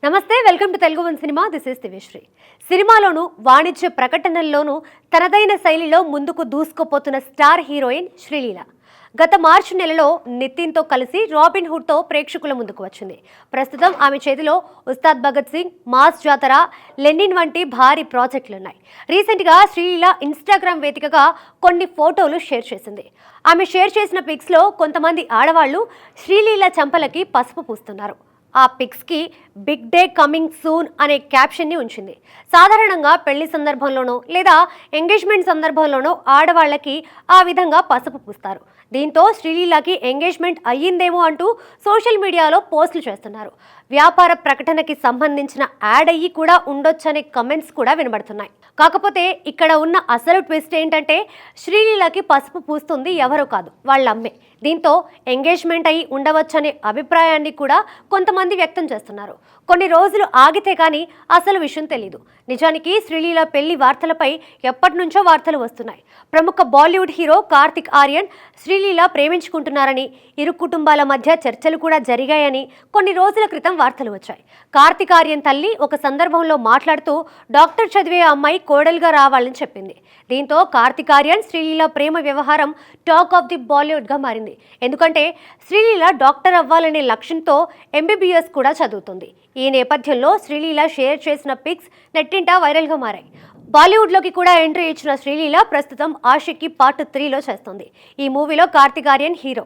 నమస్తే, welcome to Telugu one cinema. This is Divyasri. సినిమాలోను వాణిజ్య ప్రకటనల్లోనూ తనదైన శైలిలో ముందుకు దూసుకుపోతున్న స్టార్ హీరోయిన్ శ్రీలీల గత మార్చి నెలలో నితిన్తో కలిసి రాబిన్ హుడ్తో ప్రేక్షకుల ముందుకు వచ్చింది. ప్రస్తుతం ఆమె చేతిలో ఉస్తాద్ భగత్ సింగ్, మాస్ జాతర, లెనిన్ వంటి భారీ ప్రాజెక్టులున్నాయి. రీసెంట్గా శ్రీలీల ఇన్స్టాగ్రామ్ వేదికగా కొన్ని ఫోటోలు షేర్ చేసింది. ఆమె షేర్ చేసిన పిక్స్లో కొంతమంది ఆడవాళ్లు శ్రీలీల చంపలకి పసుపు పూస్తున్నారు. ఆ పిక్స్కి బిగ్ డే కమింగ్ సూన్ అనే క్యాప్షన్ని ఉంచింది. సాధారణంగా పెళ్లి సందర్భంలోనో లేదా ఎంగేజ్మెంట్ సందర్భంలోనో ఆడవాళ్లకి ఆ విధంగా పసుపు పూస్తారు. దీంతో శ్రీలీలకి ఎంగేజ్మెంట్ అయ్యిందేమో అంటూ సోషల్ మీడియాలో పోస్టులు చేస్తున్నారు. వ్యాపార ప్రకటనకి సంబంధించిన యాడ్ అయ్యి కూడా ఉండొచ్చనే కమెంట్స్ కూడా వినబడుతున్నాయి. కాకపోతే ఇక్కడ ఉన్న అసలు ట్విస్ట్ ఏంటంటే శ్రీలీలకి పసుపు పూస్తుంది ఎవరో కాదు, వాళ్ళ అమ్మే. దీంతో ఎంగేజ్మెంట్ అయి ఉండవచ్చనే అభిప్రాయాన్ని కూడా కొంతమంది వ్యక్తం చేస్తున్నారు. కొన్ని రోజులు ఆగితే కానీ అసలు విషయం తెలీదు. నిజానికి శ్రీలీల పెళ్లి వార్తలపై ఎప్పటి నుంచో వార్తలు వస్తున్నాయి. ప్రముఖ బాలీవుడ్ హీరో కార్తిక్ ఆర్యన్ శ్రీలీల ప్రేమించుకుంటున్నారని, ఇరు కుటుంబాల మధ్య చర్చలు కూడా జరిగాయని కొన్ని రోజుల క్రితం వార్తలు వచ్చాయి. కార్తిక్ ఆర్యన్ తల్లి ఒక సందర్భంలో మాట్లాడుతూ డాక్టర్ చదివే అమ్మాయి కోడలుగా రావాలని చెప్పింది. దీంతో కార్తిక్ ఆర్యన్ శ్రీలీల ప్రేమ వ్యవహారం టాక్ ఆఫ్ ది బాలీవుడ్గా మారింది. ఎందుకంటే శ్రీలీల డాక్టర్ అవ్వాలనే లక్ష్యంతో ఎంబీబీఎస్ కూడా చదువుతుంది. ఈ నేపథ్యంలో శ్రీలీల షేర్ చేసిన పిక్స్ నెట్టింట వైరల్గా మారాయి. బాలీవుడ్లోకి కూడా ఎంట్రీ ఇచ్చిన శ్రీలీల ప్రస్తుతం ఆషికి పార్ట్ 3లో చేస్తుంది. ఈ మూవీలో కార్తిక్ ఆర్యన్ హీరో.